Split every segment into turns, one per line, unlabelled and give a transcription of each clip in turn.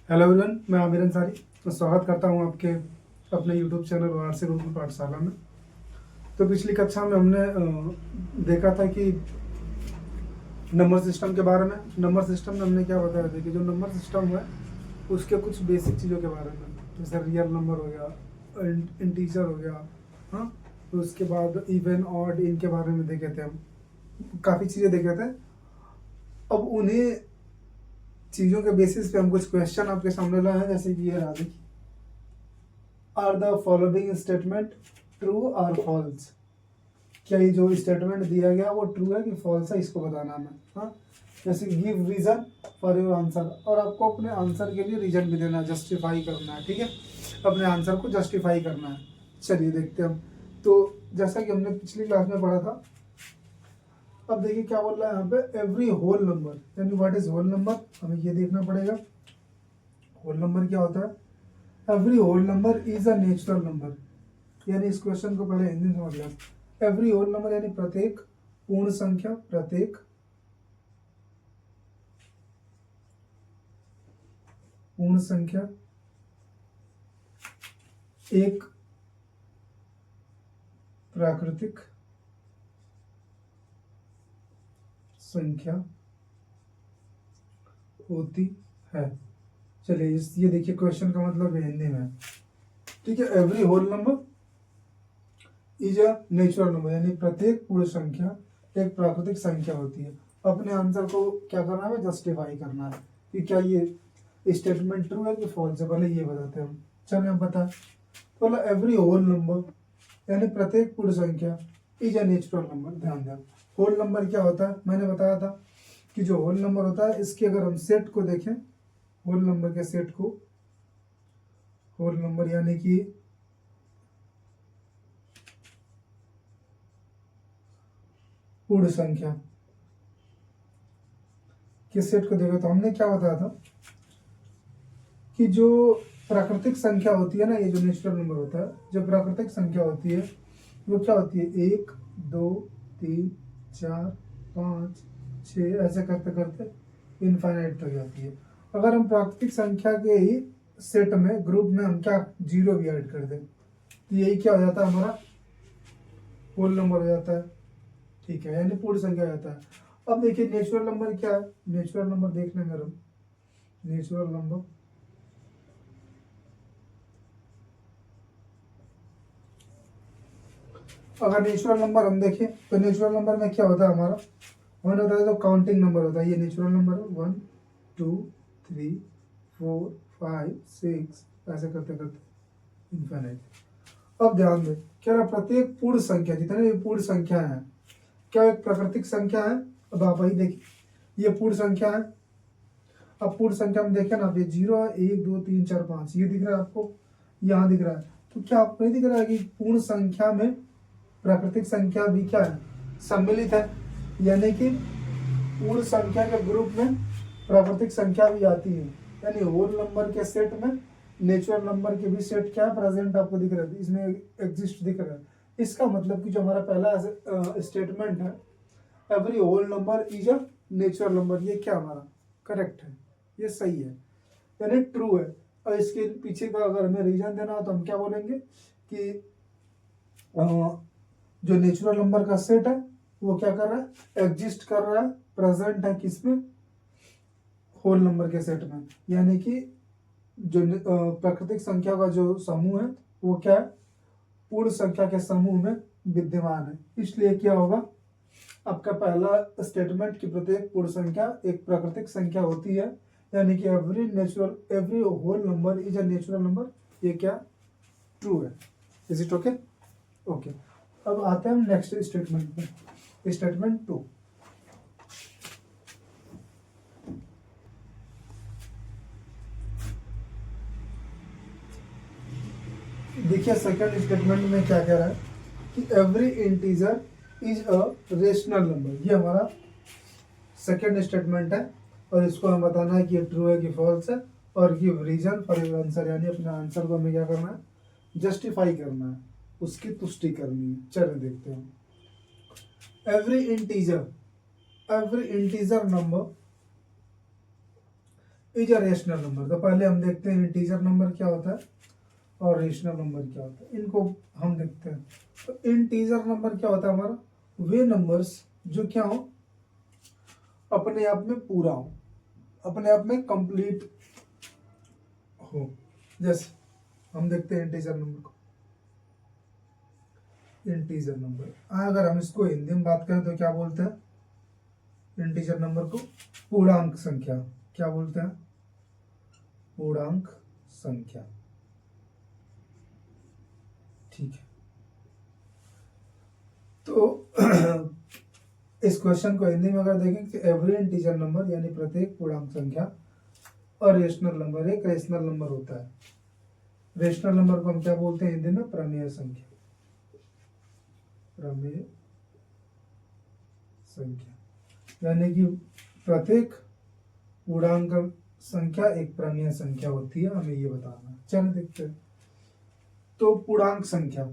Hello everyone, मैं आमिर अंसारी। तो स्वागत करता हूं आपके अपने यूट्यूब चैनल वाराणसी गुरुकुल पाठशाला में। तो पिछली कक्षा में हमने देखा था कि नंबर सिस्टम के बारे में। नंबर सिस्टम में हमने क्या बताया था कि जो नंबर सिस्टम है उसके कुछ बेसिक चीज़ों के बारे में, जैसे रियल नंबर हो गया, इंटीजर हो गया, हाँ। तो उसके बाद इवन ऑड इनके बारे में देखे थे हम, काफ़ी चीज़ें देखे थे। अब उन्हें चीज़ों के बेसिस पे हम कुछ क्वेश्चन आपके सामने लाए हैं, जैसे कि ये रहा देखिए, are the following statement true और फॉल्स। क्या ये जो स्टेटमेंट दिया गया वो ट्रू है कि फॉल्स है, इसको बताना हमें, हाँ। जैसे give reason for your answer, और आपको अपने आंसर के लिए रीजन भी देना है, जस्टिफाई करना है, ठीक है। अपने आंसर को जस्टिफाई करना है। चलिए देखते हैं हम। तो जैसा कि हमने पिछली क्लास में पढ़ा था, अब देखिए क्या बोल रहा है यहाँ पे, एवरी होल नंबर, यानी व्हाट इज होल नंबर, हमें ये देखना पड़ेगा होल नंबर क्या होता है। Every whole number is a natural number, यानी इस क्वेश्चन को पहले हिंदी में समझ लें। एवरी होल नंबर यानी प्रत्येक पूर्ण संख्या, प्रत्येक पूर्ण संख्या एक प्राकृतिक संख्या होती है। चलिए ये देखिए क्वेश्चन का मतलब हिंदी में, ठीक है। Every whole number is a natural number, यानी प्रत्येक पूर्ण संख्या एक प्राकृतिक संख्या होती है। अपने आंसर को क्या करना है, जस्टिफाई करना है कि क्या ये स्टेटमेंट ट्रू है कि फॉल्स है। पहले ये बताते हैं हम। चलिए हम बता, बोला एवरी होल नंबर यानी प्रत्येक पूर्ण संख्या इज अ नेचुरल नंबर। ध्यान दें, होल नंबर क्या होता है, मैंने बताया था कि जो होल नंबर होता है इसके अगर हम सेट को देखें, होल नंबर के सेट को, होल नंबर यानी कि पूर्ण संख्या के सेट को देखो तो हमने क्या बताया था कि जो प्राकृतिक संख्या होती है ना, ये जो नेचुरल नंबर होता है, जो प्राकृतिक संख्या होती है वो क्या होती है, 1 2 3 4 5 6, ऐसे करते करते इनफाइनाइट हो जाती है। अगर हम प्राकृतिक संख्या के ही सेट में, ग्रुप में हम क्या जीरो भी ऐड कर दें तो यही क्या हो जाता है, हमारा होल नंबर हो जाता है, ठीक है, यानी पूर्ण संख्या हो जाता है। अब देखिए नेचुरल नंबर क्या है, नेचुरल नंबर देखने में, नेचुरल नंबर अगर नेचुरल नंबर हम देखें तो नेचुरल नंबर में क्या होता है हमारा, वन होता है, तो काउंटिंग नंबर होता है। ये नेचुरल नंबर है, 1 2 3 4 5 6, ऐसे करते करते इनफाइनाइट। अब ध्यान दें, क्या रहा, प्रत्येक पूर्ण संख्या, जितने भी पूर्ण संख्या है, क्या एक प्राकृतिक संख्या है। अब आप वही देखिए, ये पूर्ण संख्या है। अब पूर्ण संख्या में देखें ना आप, ये 0 है, 1 2 3 4 5, ये दिख रहा है आपको, यहाँ दिख रहा है। तो क्या आपको नहीं दिख रहा है कि पूर्ण संख्या में प्राकृतिक संख्या भी क्या है, सम्मिलित है, यानी कि पूर्ण संख्या के ग्रुप में प्राकृतिक संख्या भी आती है। यानी होल नंबर के सेट में नेचुरल नंबर के भी सेट क्या प्रेजेंट आपको दिख रहा है, इसमें एग्जिस्ट दिख रहा है। इसका मतलब कि जो हमारा पहला स्टेटमेंट है, every whole number is a natural number, ये क्या हमारा करेक्ट है, ये सही है, यानी ट्रू है। और इसके पीछे का अगर हमें रीजन देना हो तो हम क्या बोलेंगे कि जो नेचुरल नंबर का सेट है वो क्या कर रहा है, एग्जिस्ट कर रहा है, प्रेजेंट है किसमें, होल नंबर के सेट में। यानी कि जो प्राकृतिक संख्या का जो समूह है वो क्या है, पूर्ण संख्या के समूह में विद्यमान है। इसलिए क्या होगा, आपका पहला स्टेटमेंट की प्रत्येक पूर्ण संख्या एक प्राकृतिक संख्या होती है, यानी कि every whole number is a natural number, ये क्या ट्रू है। Is it okay? ओके, अब आते हैं हम नेक्स्ट स्टेटमेंट में, स्टेटमेंट 2। देखिए सेकंड स्टेटमेंट में क्या कह रहा है कि every integer is a rational number, ये हमारा सेकंड स्टेटमेंट है। और इसको हम बताना है कि ये ट्रू है कि फॉल्स है, और give reason for your answer, यानी अपने आंसर को हमें क्या करना है, जस्टिफाई करना है, उसकी पुष्टि करनी है। चलिए देखते हैं। Every integer number is a rational number. तो पहले हम देखते हैं इंटीजर नंबर क्या होता है और रेशनल नंबर क्या होता है, इनको हम देखते हैं। तो इंटीजर नंबर क्या होता है हमारा, वे नंबर्स जो क्या हो, अपने आप में पूरा हो, अपने आप में कंप्लीट हो। जैसे हम देखते हैं इंटीजर नंबर को, इंटीजर नंबर अगर हम इसको हिंदी में बात करें तो क्या बोलते हैं, इंटीजर नंबर को पूर्णांक संख्या, क्या बोलते हैं, पूर्णांक संख्या। ठीक है, तो इस क्वेश्चन को हिंदी में अगर देखें कि एवरी इंटीजर नंबर यानी प्रत्येक पूर्णांक संख्या और रेशनल नंबर एक रेशनल नंबर होता है। रेशनल नंबर को हम क्या बोलते हैं हिंदी में, प्रमेय संख्या, प्रमेय संख्या, यानी कि प्रत्येक पूर्णांक संख्या एक प्रमेय संख्या होती है, हमें ये बताना। चलो देखते हैं। तो पूर्णांक संख्या,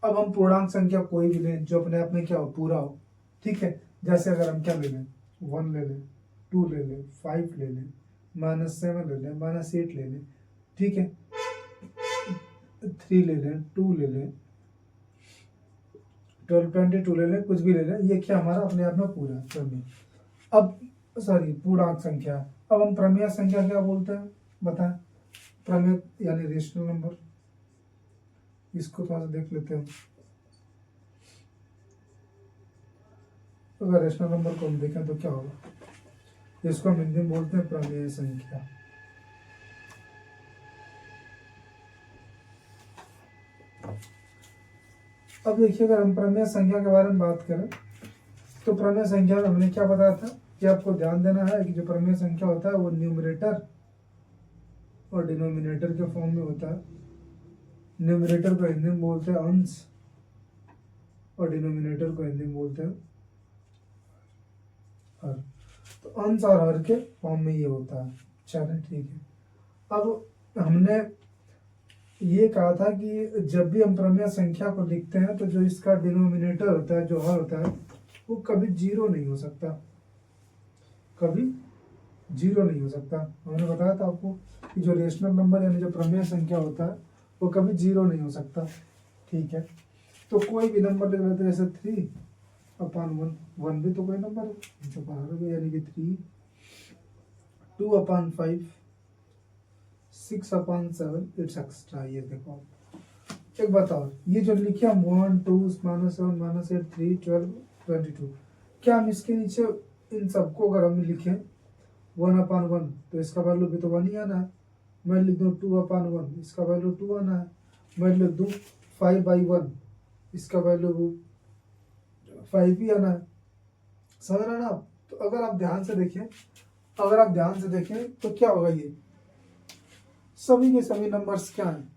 अब हम पूर्णांक संख्या कोई भी लें जो अपने आप में क्या हो, पूरा हो। ठीक है, जैसे अगर हम क्या ले लें, 1 ले लें, 2 ले लें, 5 ले लें, -7 ले लें, -8 ले लें, ठीक है, 3 ले लें, 2 ले लें, 12 22 ले लें, कुछ भी ले लें, ये क्या हमारा अपने आप में पूरा है प्रमेय। अब सॉरी पूर्णांक संख्या, अब हम प्रमेय संख्या क्या बोलते हैं बताएं, प्रमेय यानी रेशनल नंबर। इसको थोड़ा सा देख लेते हैं। अगर रेशनल नंबर को हम देखें तो क्या होगा, इसको हम हिंदी में बोलते हैं प्रमेय संख्या। अब देखिए, अगर हम प्रमेय संख्या के बारे में बात करें तो प्रमेय संख्या में हमने क्या बताया था कि आपको ध्यान देना है कि जो प्रमेय संख्या होता है वो न्यूमरेटर और डिनोमिनेटर के फॉर्म में होता है। न्यूमरेटर को हिंदी में बोलते हैं अंश और डिनोमिनेटर को हिंदी में बोलते हैं हर। तो अंश और हर के फॉर्म में ये होता है। चलिए ठीक है, अब हमने ये कहा था कि जब भी हम प्रमेय संख्या को लिखते हैं तो जो इसका डिनोमिनेटर होता है, जो हर होता है, वो कभी 0 नहीं हो सकता, कभी 0 नहीं हो सकता। हमने बताया था आपको कि जो रेशनल नंबर यानी जो प्रमेय संख्या होता है वो कभी 0 नहीं हो सकता। ठीक है, तो कोई भी नंबर लिख लेते हैं, जैसे 3/1, 1 भी तो कोई नंबर है जो बाहर हो गया, यानी कि 3, 2/5, 6/7 एक्सेट्रा। ये देखो, एक बताओ, ये जो लिखे हम 1 2 -7 -8 3 12 22, क्या हम इसके नीचे इन सबको अगर हम लिखें 1/1 तो इसका वैल्यू भी तो 1 ही आना है। मैं लिख दूँ 2/1, इसका वैल्यू 2 आना है। मैं लिख दूँ 5/1, इसका वैल्यू 5 ही आना है। समझ रहे हैं ना आप? तो अगर आप ध्यान से देखें, अगर आप ध्यान से देखें तो क्या होगा, ये सभी के सभी नंबर्स क्या हैं,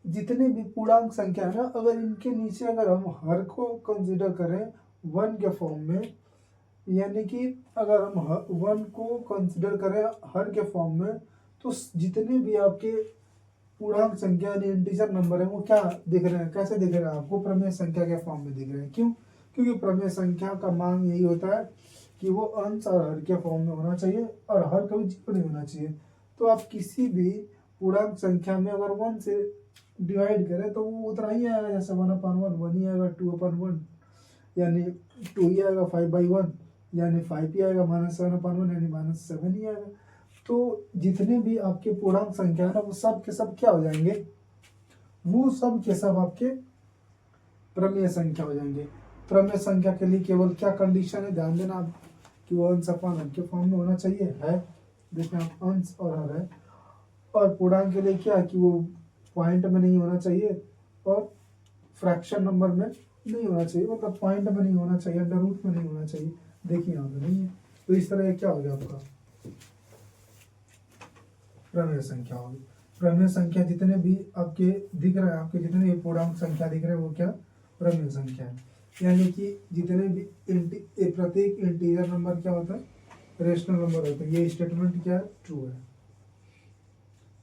जितने भी पूर्णांक संख्या है ना, अगर इनके नीचे अगर हम हर को कंसीडर करें 1 के फॉर्म में, यानी कि अगर हम 1 को कंसीडर करें हर के फॉर्म में, तो जितने भी आपके पूर्णांक संख्या यानी इंटीजर नंबर है वो क्या दिख रहे हैं, कैसे दिख रहे हैं आपको, प्रमेय संख्या के फॉर्म में दिख रहे हैं। क्यों? क्योंकि प्रमेय संख्या का मांग यही होता है कि वो अंश और हर के फॉर्म में होना चाहिए और हर कभी 0 नहीं होना चाहिए। तो आप किसी भी पूर्णांक संख्या में अगर 1 से डिवाइड करें तो वो उतना ही आएगा, जैसे 1/1 1 ही आएगा, 2/1 यानी 2 ही आएगा, 5/1 यानी 5 ही आएगा, -7/1 यानी -7 ही आएगा। तो जितने भी आपके पूर्णांक संख्या है ना, वो सब के सब क्या हो जाएंगे, वो सब के सब आपके प्रमेय संख्या हो जाएंगे। प्रमेय संख्या के लिए केवल क्या कंडीशन है, ध्यान देना आप, कि वो अंश/हर के फॉर्म में होना चाहिए, है, देखना आप, अंश और हर है। और पूर्णांक के लिए क्या, कि वो पॉइंट में नहीं होना चाहिए और फ्रैक्शन नंबर में नहीं होना चाहिए, मतलब पॉइंट में नहीं होना चाहिए, अंडर रूट में नहीं होना चाहिए। देखिए यहाँ पे नहीं है, तो इस तरह क्या हो गया आपका प्रमेय संख्या होगी। प्रमेय संख्या जितने भी आपके दिख रहे हैं, आपके जितने भी पूर्णांक संख्या दिख रहे हैं वो क्या प्रमेय संख्या है। यानी कि जितने भी प्रत्येक इंटीजर नंबर क्या होता है, रेशनल नंबर होता है। ये स्टेटमेंट क्या है, ट्रू है।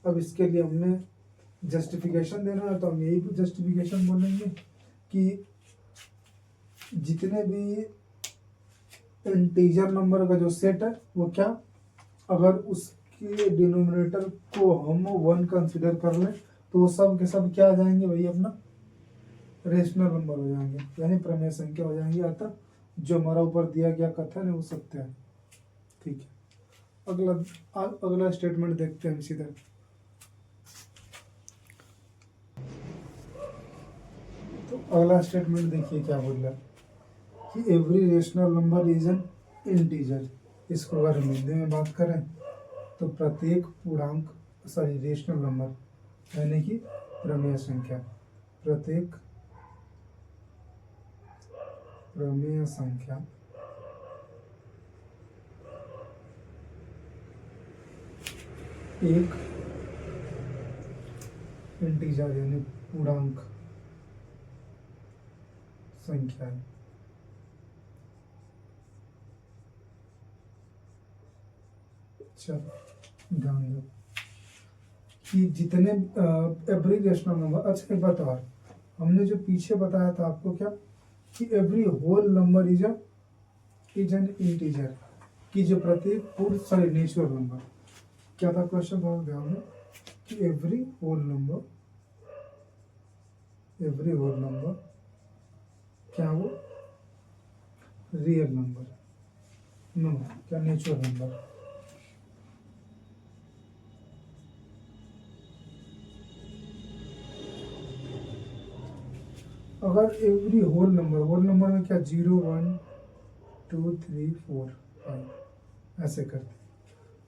अब इसके लिए हमने जस्टिफिकेशन देना है, तो हम यही जस्टिफिकेशन बोलेंगे कि जितने भी इंटीजर नंबर का जो सेट है वो क्या अगर उसके डिनोमिनेटर को हम 1 कंसिडर कर लें तो वो सब के सब क्या आ जाएंगे भाई, अपना रेशनल नंबर हो जाएंगे, यानी प्रमेय संख्या हो जाएंगी। अतः जो हमारा ऊपर दिया गया कथन है वो सत्य है। ठीक है, अगला स्टेटमेंट देखते हैं सीधा। तो अगला स्टेटमेंट देखिए क्या बोल रहा है कि every rational number is an integer. इसको अगर हम हिंदी में बात करें तो प्रत्येक पूर्णांक रेशनल नंबर यानी कि प्रमेय संख्या, प्रत्येक प्रमेय संख्या एक इंटीजर यानी पूर्णांक संख्या है। चलो ध्यान दो कि जितने एवरी रेशनल नंबर, अच्छा एक बात और, हमने जो पीछे बताया था आपको क्या कि every whole number is an integer, कि जो प्रत्येक पूर्ण नेचुरल नंबर, क्या था क्वेश्चन बहुत ध्यान में कि एवरी होल नंबर क्या वो रियल नंबर, नो क्या नेचुरल नंबर। अगर एवरी होल नंबर में क्या 0 1 2 3 4 5 ऐसे करते,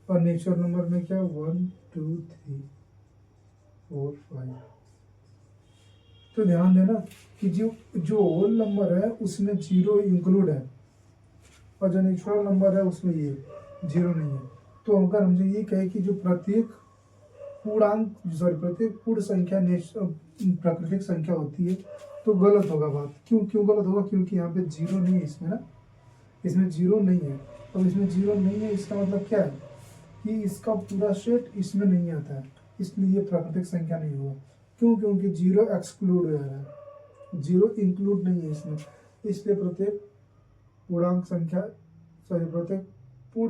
और नेचुरल नंबर में क्या 1 2 3 4 5। तो ध्यान देना कि जो होल नंबर है उसमें 0 इंक्लूड है, और जो नेचुरल नंबर है उसमें ये 0 नहीं है। तो अगर हमसे ये कहे कि जो प्रत्येक पूर्ण संख्या प्राकृतिक संख्या होती है तो गलत होगा बात। क्यों गलत होगा? क्योंकि यहाँ पे 0 नहीं है इसमें ना, इसमें 0 नहीं है। अब इसमें 0 नहीं है इसका मतलब क्या है कि इसका पूरा सेट इसमें नहीं आता है, इसलिए ये प्राकृतिक संख्या नहीं होगा। क्योंकि 0 एक्सक्लूड हो रहा है, 0 इंक्लूड नहीं है इसमें, इसलिए प्रत्येक पूर्ण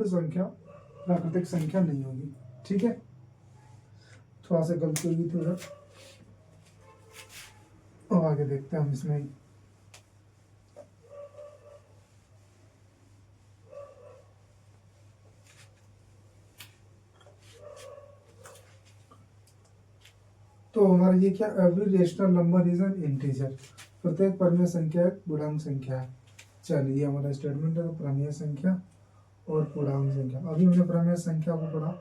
संख्या प्राकृतिक संख्या नहीं होगी। ठीक है, थोड़ा सा गलती होगी तो अब आगे देखते हैं हम इसमें। तो हमारा ये क्या, every rational number is an integer, प्रत्येक परमीय संख्या एक पूर्णांक संख्या है। चलिए हमारा स्टेटमेंट है प्रमेय संख्या और पूर्णांक संख्या। अभी हमने प्रमेय संख्या को पढ़ा,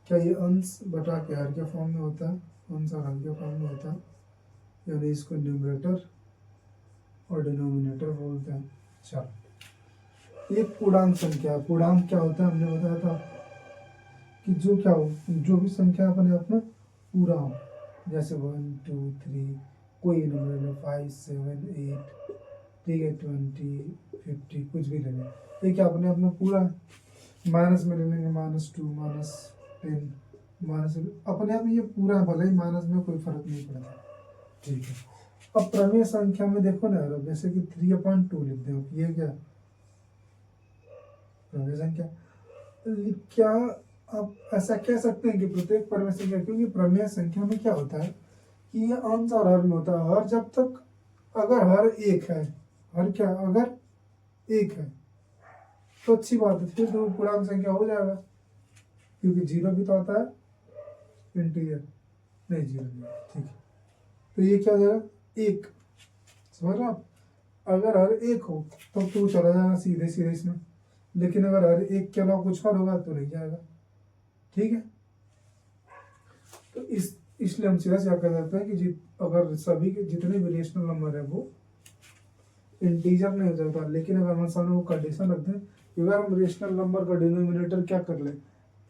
क्या ये अंश बटा के हर के फॉर्म में होता है, अंश और हर के फॉर्म में होता है, यानी इसको न्यूमरेटर और डिनोमिनेटर बोलते हैं। चलो ये पूर्णांक संख्या, पूर्णांक क्या होता है हमने बताया था कि जो भी संख्या अपने आप में पूरा हो, जैसे 1 2 3 कोई नंबर 5 7 8, ठीक है 20 50 कुछ भी ले लें, ये क्या अपने आप में पूरा है। माइनस में ले लेंगे -2 -10 माइनस, अपने आप ये पूरा है, भले ही माइनस में कोई फर्क नहीं पड़ता। ठीक है, अब प्रमेय संख्या में देखो ना, जैसे कि 3/2 लिख दें, ये क्या प्रमेय संख्या, क्या आप ऐसा कह सकते हैं कि प्रत्येक प्रमेय संख्या, क्योंकि प्रमेय संख्या में क्या होता है कि ये अंश और हर में होता है। हर जब तक अगर हर एक है, हर क्या अगर एक है तो अच्छी बात है, फिर तो पूर्णांक संख्या हो जाएगा, क्योंकि 0 भी तो आता है इंटीजर, नहीं 0 नहीं, ठीक है। तो ये क्या हो जाएगा, एक, समझ रहे आप, अगर हर एक हो तो तू चला जाएगा सीधे इसमें, लेकिन अगर हर एक के अलावा कुछ और होगा तो नहीं जाएगा। ठीक है, तो इसलिए हम सीधा क्या कर सकते हैं कि अगर सभी के जितने भी रेशनल नंबर है वो इंटीजर नहीं हो सकता, लेकिन अगर हम सामने वो कंडीशन रखते हैं, अगर हम रेशनल नंबर का डिनोमिनेटर क्या कर ले,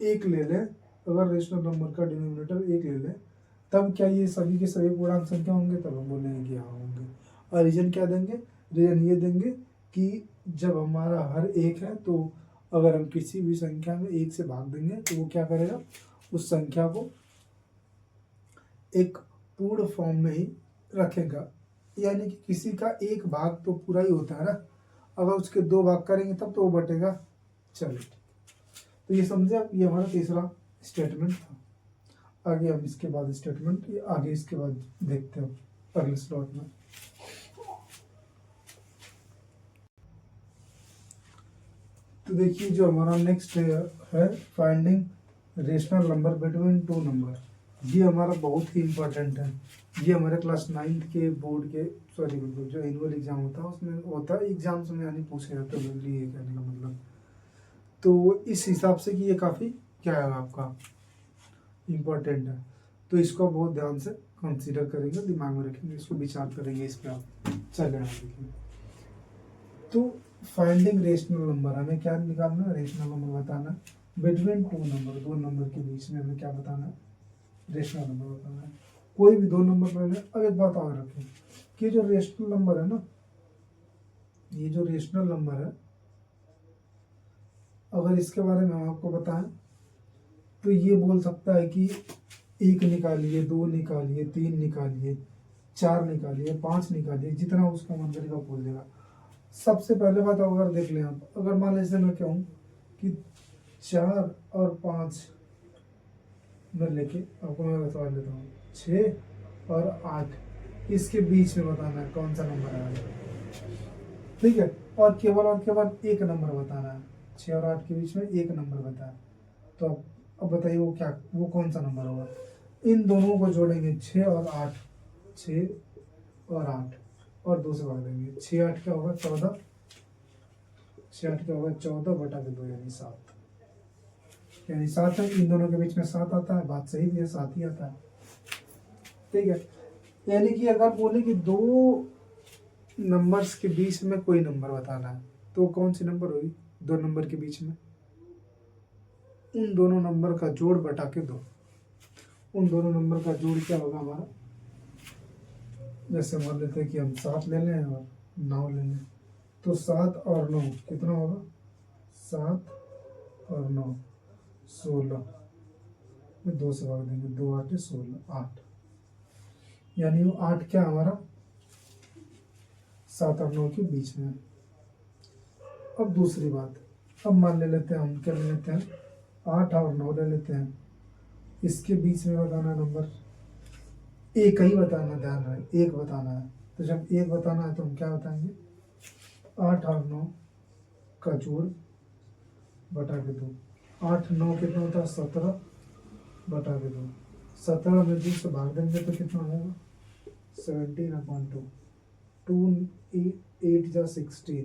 एक ले लें, अगर रेशनल नंबर का डिनोमिनेटर एक ले लें, तब क्या ये सभी के सभी पूर्णांक संख्या होंगे, तब हम बोलेंगे कि हाँ होंगे। और रीजन क्या देंगे, रीजन ये देंगे कि जब हमारा हर एक है तो अगर हम किसी भी संख्या में एक से भाग देंगे तो वो क्या करेगा, उस संख्या को एक पूर्ण फॉर्म में ही रखेगा, यानी कि किसी का एक भाग तो पूरा ही होता है ना, अगर उसके 2 भाग करेंगे तब तो वो बटेगा। चलिए तो ये समझे आप, ये हमारा तीसरा स्टेटमेंट था। आगे हम इसके बाद स्टेटमेंट आगे इसके बाद देखते हो अगले स्लॉट में। तो देखिए जो हमारा नेक्स्ट है finding rational number between two number, ये हमारा बहुत ही इम्पोर्टेंट है। ये हमारे क्लास 9th के बोर्ड के सॉरी मतलब जो एनुअल एग्जाम होता है उसमें होता है, एग्जाम्स में यानी पूछे जाते हैं मेनली, ये कहने का मतलब। तो इस हिसाब से कि ये काफ़ी क्या है आपका इम्पोर्टेंट है, तो इसको बहुत ध्यान से कंसीडर करेंगे, दिमाग में रखेंगे, इसको विचार करेंगे इस पर आप। चले देखिए, तो फाइंडिंग रेशनल नंबर, हमें क्या निकालना है, रेशनल नंबर बताना है बिटवीन टू नंबर, दो नंबर के बीच में हमें क्या बताना है, रेशनल नंबर बताना है। कोई भी दो नंबर ले लें। अब एक बात और रखें कि जो रेशनल नंबर है ना, ये जो रेशनल नंबर है, अगर इसके बारे में हम आपको बताएं तो ये बोल सकता है कि 1 निकालिए, 2 निकालिए, 3 निकालिए, 4 निकालिए, 5 निकालिए, जितना उसका मन करेगा बोल देगा। सबसे पहले बात अगर देख लें आप, अगर मान लीजिए मैं कहूँ कि 4 और 5 में लेके आपको मैं बता देता हूँ, 6 और 8 इसके बीच में बताना है कौन सा नंबर है, ठीक है। और केवल एक नंबर बताना है, 6 और 8 के बीच में एक नंबर बताया। तो अब बताइए वो कौन सा नंबर होगा। इन दोनों को जोड़ेंगे, 6 और 8, 6 और 8 और 2 से भाग देंगे, 6 8 क्या होगा 14, 6 8 क्या होगा 14 बटा के 2 यानी 7, यानी 7 है। इन दोनों के बीच में 7 आता है, बात सही भी है, 7 ही आता है, ठीक है। यानी कि अगर बोले कि दो नंबर्स के बीच में कोई नंबर बताना है तो कौन सी नंबर होगी, दो नंबर के बीच में उन दोनों नंबर का जोड़ बटा के 2, उन दोनों नंबर का जोड़ क्या होगा हमारा, जैसे मान लेते हैं कि हम 7 ले लें और 9 ले लें, तो 7 और 9 कितना होगा, 7 और 9 16 में 2 से भाग देंगे, 2 8 16 8, यानी वो 8 क्या हमारा 7 और 9 के बीच में। अब दूसरी बात, अब मान ले लेते हैं हम, क्या ले लेते हैं 8 और 9 ले लेते हैं, इसके बीच में बताना नंबर, एक ही बताना, ध्यान रहे एक बताना है। तो जब एक बताना है तो हम क्या बताएंगे, 8 और 9 का जोड़ बटा के 2, 8 9 कितना होता है 17 बटा के 2, 17 में 2 से भाग देंगे तो कितना होगा 17/2, 2 8 जा 16,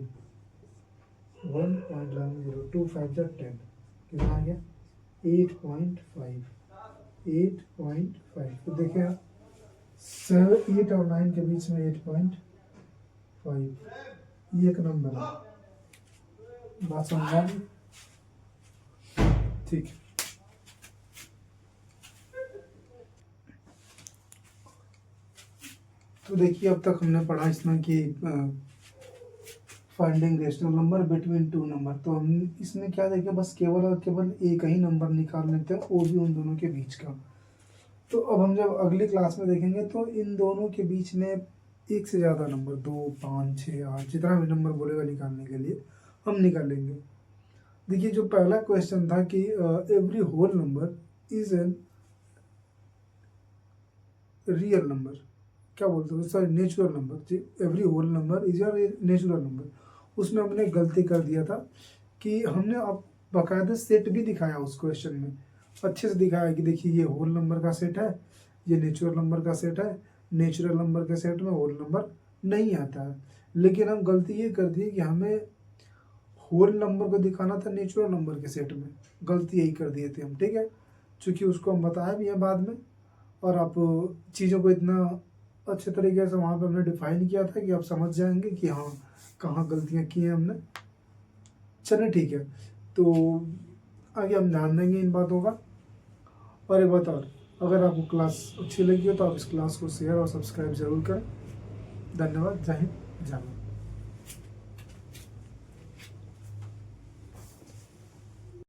1.10, 2 5 जा 10, कितना आ गया 8.5, 8.5। तो देखिए 8 और 9 के बीच में 8.5, ये एक नंबर है, बात समझा, ठीक है। तो देखिए अब तक हमने पढ़ा इसमें कि finding rational number between two number, तो हम इसमें क्या देखें, बस केवल और केवल एक ही नंबर निकाल लेते हैं, वो भी उन दोनों के बीच का। तो अब हम जब अगली क्लास में देखेंगे तो इन दोनों के बीच में एक से ज़्यादा नंबर, 2 5 6 8 जितना भी नंबर बोलेगा निकालने के लिए हम निकालेंगे। देखिए जो पहला क्वेश्चन था कि every whole number is an real number, क्या बोलते हैं सॉरी नेचुरल नंबर, जी every whole number is your natural number. उसमें हमने गलती कर दिया था कि हमने अब बाकायदा सेट भी दिखाया उस क्वेश्चन में, अच्छे से दिखाया कि देखिए ये होल नंबर का सेट है, ये नेचुरल नंबर का सेट है, नेचुरल नंबर के सेट में होल नंबर नहीं आता है। लेकिन हम गलती ये कर दी कि हमें होल नंबर को दिखाना था नेचुरल नंबर के सेट में, गलती यही कर दिए थे हम, ठीक है। चूँकि उसको हम बताया भी हैं बाद में, और आप चीज़ों को इतना अच्छे तरीके से वहाँ पे हमने डिफाइन किया था कि आप समझ जाएंगे कि हाँ कहाँ गलतियाँ की हैं हमने। चलिए ठीक है, तो आगे हम ध्यान देंगे इन बातों का। और एक बात और, अगर आपको क्लास अच्छी लगी हो तो आप इस क्लास को शेयर और सब्सक्राइब जरूर करें। धन्यवाद, जय हिंद, जय भारत।